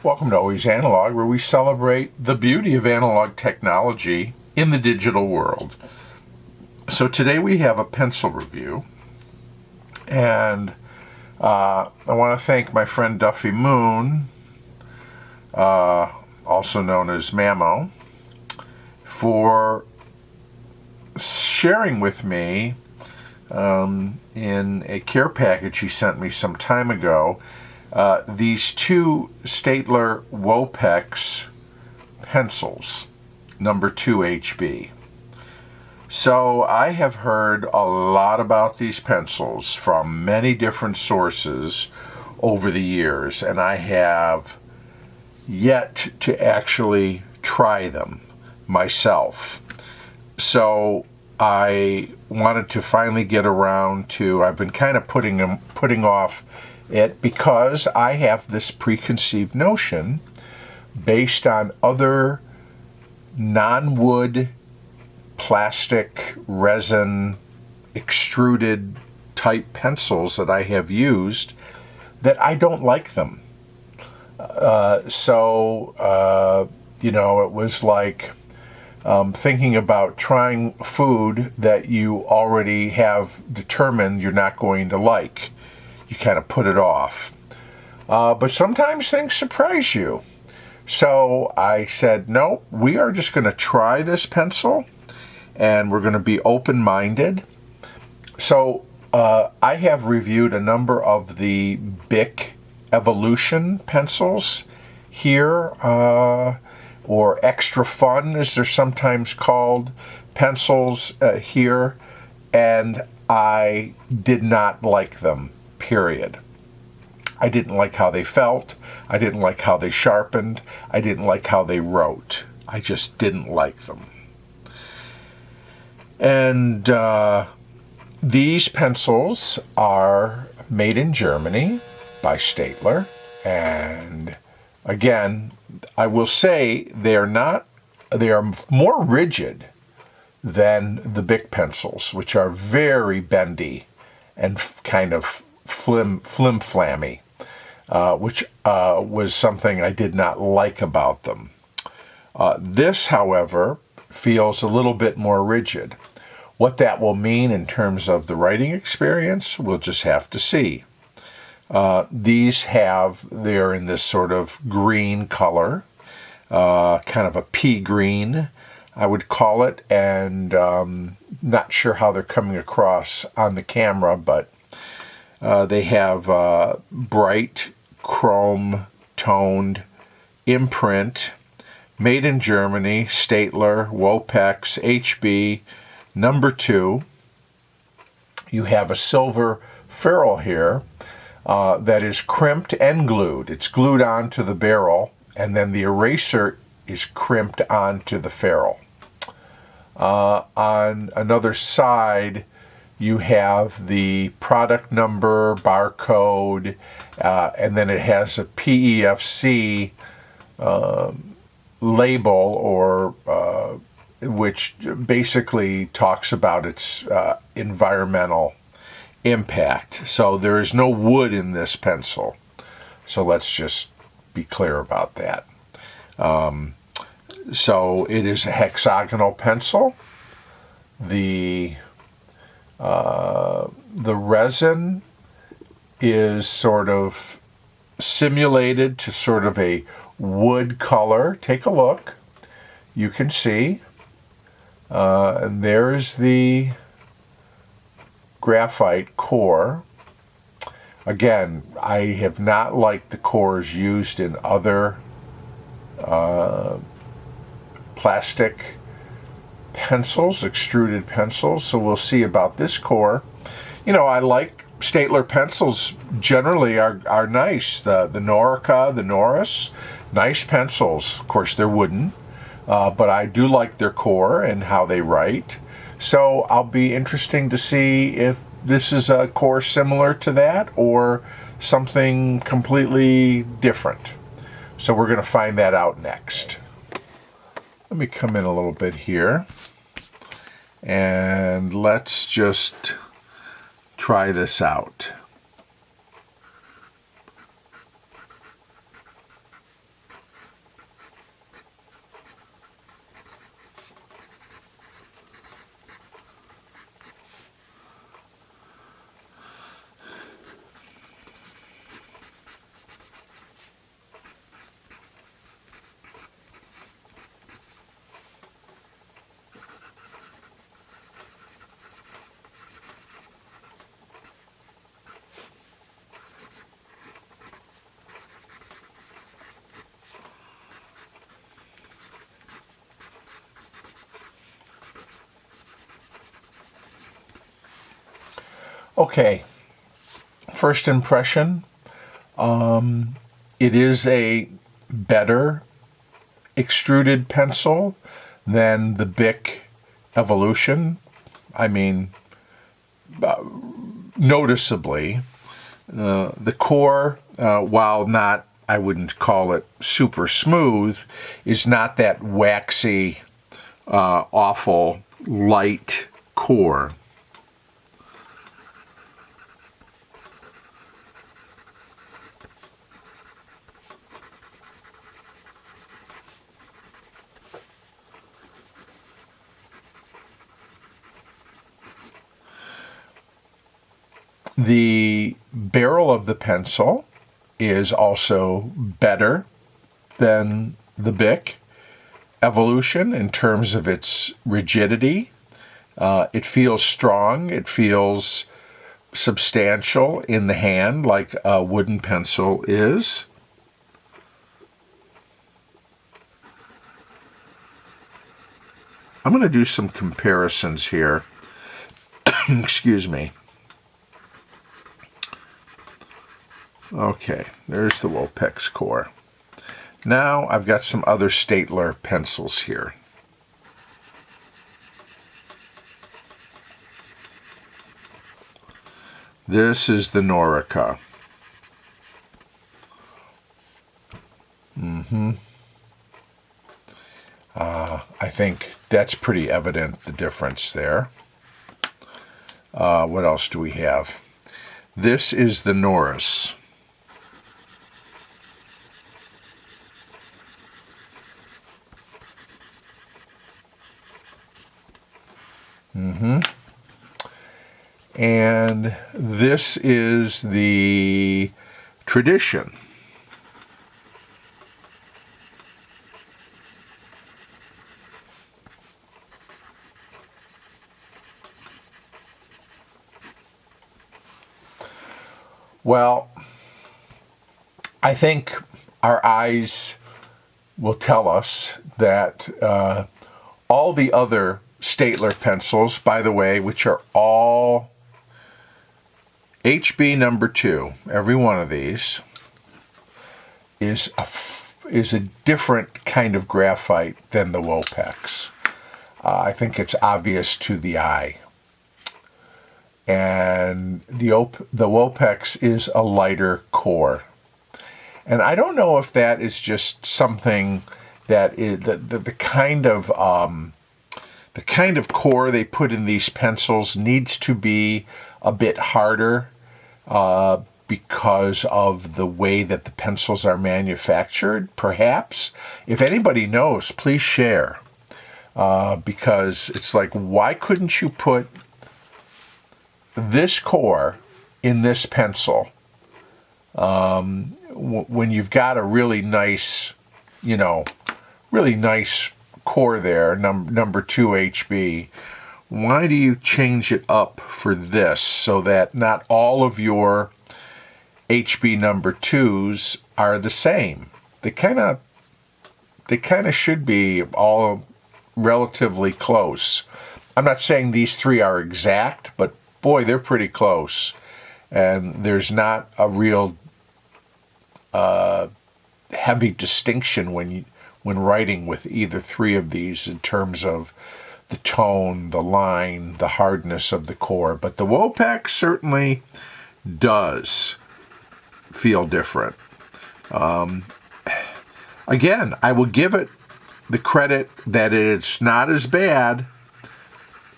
Welcome to Always Analog, where we celebrate the beauty of analog technology in the digital world. So today we have a pencil review, and I want to thank my friend Duffy Moon, also known as MAMO, for sharing with me in a care package he sent me some time ago these two Staedtler Wopex pencils, number 2 HB. So I have heard a lot about these pencils from many different sources over the years, and I have yet to actually try them myself. So I wanted to finally get around to, I've been kind of putting off it because I have this preconceived notion based on other non-wood plastic resin extruded type pencils that I have used that I don't like them. It was like thinking about trying food that you already have determined you're not going to like. You kind of put it off. But sometimes things surprise you. So I said, no, we are just going to try this pencil, and we're going to be open-minded. So I have reviewed a number of the Bic Evolution pencils here, or Extra Fun, as they're sometimes called, pencils here, and I did not like them. Period. I didn't like how they felt. I didn't like how they sharpened. I didn't like how they wrote. I just didn't like them. And these pencils are made in Germany by Staedtler. And again, I will say they are more rigid than the Bic pencils, which are very bendy and kind of flim-flammy, which was something I did not like about them. This, however, feels a little bit more rigid. What that will mean in terms of the writing experience, we'll just have to see. They're in this sort of green color, kind of a pea-green, I would call it, and not sure how they're coming across on the camera, but they have bright chrome-toned imprint, made in Germany, Staedtler Wopex HB number 2. You have a silver ferrule here that is crimped and glued. It's glued onto the barrel, and then the eraser is crimped onto the ferrule. On another side, you have the product number, barcode, and then it has a PEFC label, or which basically talks about its environmental impact. So there is no wood in this pencil. So let's just be clear about that. So it is a hexagonal pencil. The resin is sort of simulated to sort of a wood color. Take a look. You can see. And there's the graphite core. Again, I have not liked the cores used in other plastic pencils, extruded pencils, so we'll see about this core. I like Staedtler pencils generally are nice. The Norica, the Norris, nice pencils. Of course, they're wooden, but I do like their core and how they write. So I'll be interesting to see if this is a core similar to that or something completely different. So we're going to find that out next. Let me come in a little bit here, and let's just try this out. Okay, first impression, it is a better extruded pencil than the Bic Evolution. I mean, noticeably. The core, while not, I wouldn't call it super smooth, is not that waxy, awful, light core. The barrel of the pencil is also better than the Bic Evolution in terms of its rigidity. It feels strong. It feels substantial in the hand like a wooden pencil is. I'm going to do some comparisons here. Excuse me. Okay, there's the Wopex core. Now I've got some other Staedtler pencils here. This is the Norica. I think that's pretty evident, the difference there. What else do we have? This is the Norris. And this is the Tradition. Well, I think our eyes will tell us that all the other Staedtler pencils, by the way, which are all HB number 2, every one of these, is a different kind of graphite than the Wopex. I think it's obvious to the eye. And the Wopex is a lighter core. And I don't know if that is just something that is the kind of core they put in these pencils needs to be a bit harder because of the way that the pencils are manufactured, perhaps. If anybody knows, please share. Because it's like, why couldn't you put this core in this pencil when you've got a really nice, really nice core there, number 2 HB? Why do you change it up for this so that not all of your HB number 2s are the same? They kind of should be all relatively close. I'm not saying these 3 are exact, but boy, they're pretty close. And there's not a real heavy distinction when writing with either 3 of these in terms of the tone, the line, the hardness of the core. But the Wopex certainly does feel different. Again, I will give it the credit that it's not as bad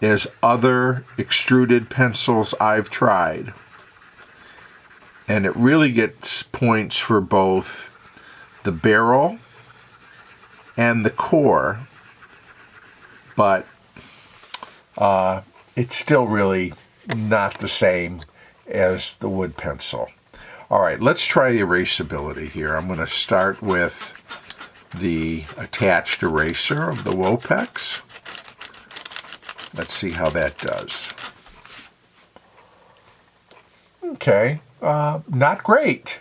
as other extruded pencils I've tried. And it really gets points for both the barrel and the core, but it's still really not the same as the wood pencil. All right, let's try the erasability here. I'm going to start with the attached eraser of the Wopex. Let's see how that does. Okay, not great.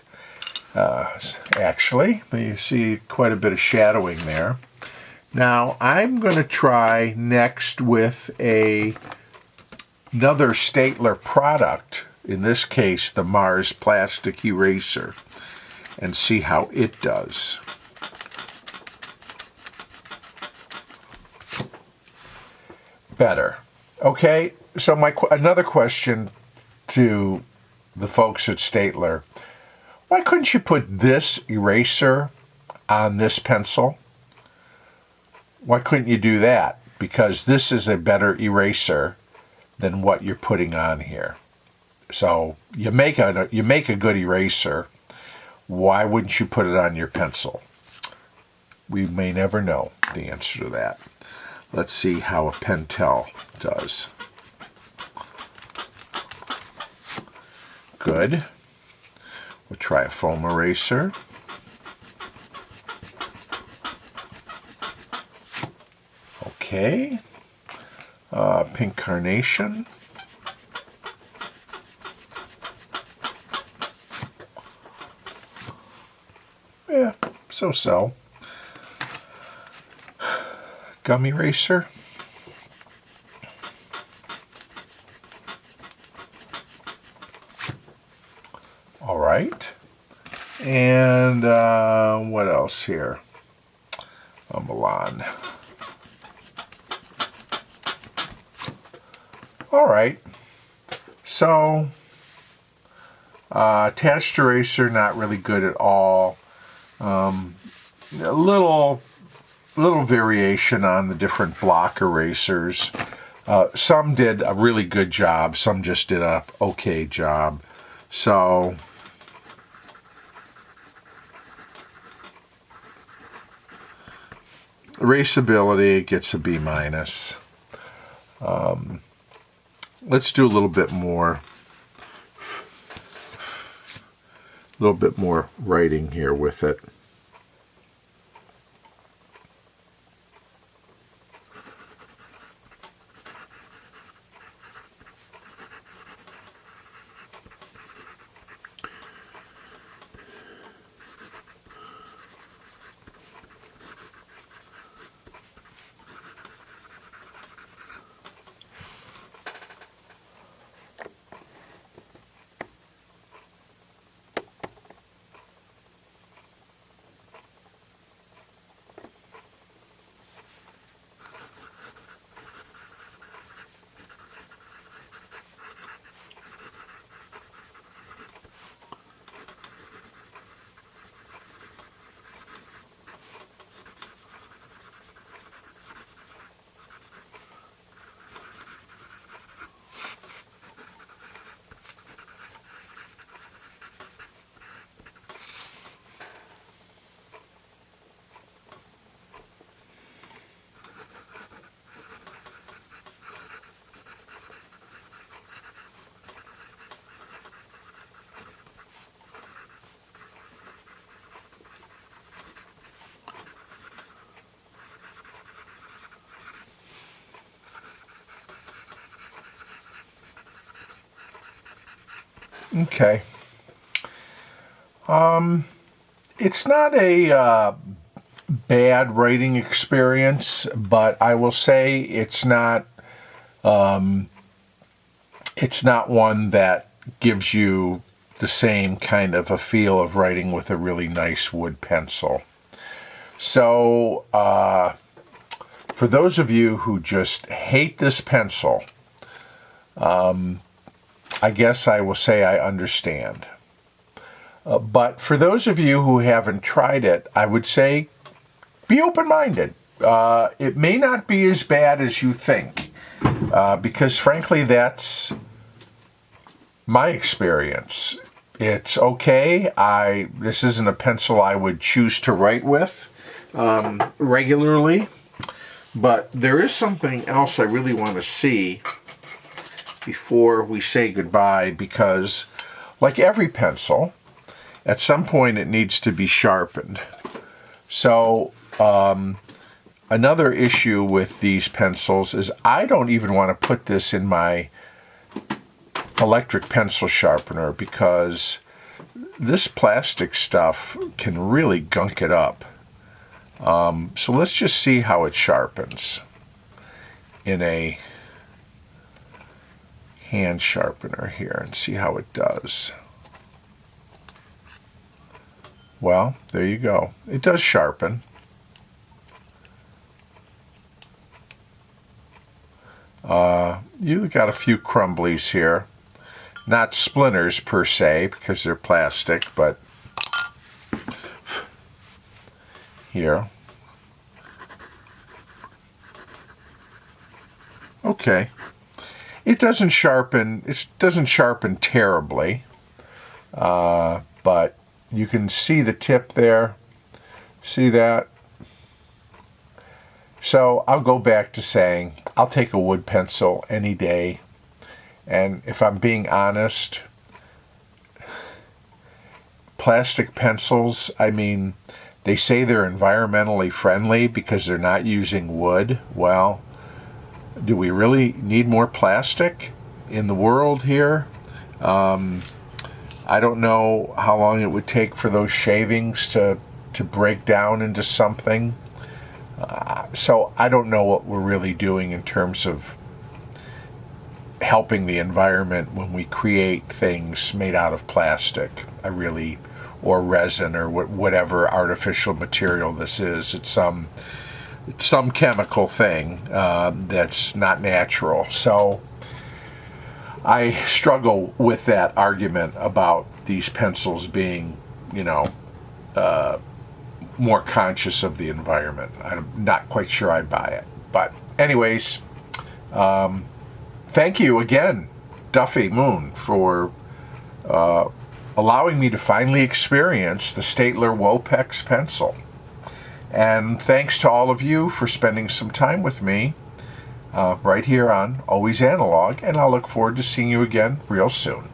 Actually, you see quite a bit of shadowing there. Now, I'm going to try next with another Staedtler product in this case, the Mars plastic eraser, and see how it does. Better. Okay, so another question to the folks at Staedtler. Why couldn't you put this eraser on this pencil? Why couldn't you do that? Because this is a better eraser than what you're putting on here. So you make a good eraser. Why wouldn't you put it on your pencil? We may never know the answer to that. Let's see how a Pentel does. Good. We'll try a foam eraser. Okay. Pink carnation. Yeah, so-so. Gum eraser. All right. And what else here? A Milan. All right. So, attached eraser, not really good at all. A little variation on the different block erasers. Some did a really good job. Some just did a okay job. So, erasability gets a B-. Let's do a little bit more writing here with it. Okay. It's not a bad writing experience, but I will say it's not one that gives you the same kind of a feel of writing with a really nice wood pencil. So, for those of you who just hate this pencil, I guess I will say I understand. But for those of you who haven't tried it, I would say be open-minded. It may not be as bad as you think, because frankly, that's my experience. It's okay. This isn't a pencil I would choose to write with regularly, but there is something else I really want to see before we say goodbye, because like every pencil, at some point it needs to be sharpened. So another issue with these pencils is I don't even want to put this in my electric pencil sharpener, because this plastic stuff can really gunk it up. So let's just see how it sharpens in a hand sharpener here and see how it does. Well, there you go. It does sharpen. You got a few crumblies here. Not splinters per se, because they're plastic, but here. Okay. It doesn't sharpen. It doesn't sharpen terribly, but you can see the tip there. See that? So I'll go back to saying I'll take a wood pencil any day. And if I'm being honest, plastic pencils, I mean, they say they're environmentally friendly because they're not using wood. Well, do we really need more plastic in the world here? I don't know how long it would take for those shavings to break down into something. So I don't know what we're really doing in terms of helping the environment when we create things made out of plastic. Or resin, or whatever artificial material this is. It's some chemical thing that's not natural. So I struggle with that argument about these pencils being, more conscious of the environment. I'm not quite sure I buy it. But anyways, thank you again, Duffy Moon, for allowing me to finally experience the Staedtler Wopex pencil. And thanks to all of you for spending some time with me right here on Always Analog, and I'll look forward to seeing you again real soon.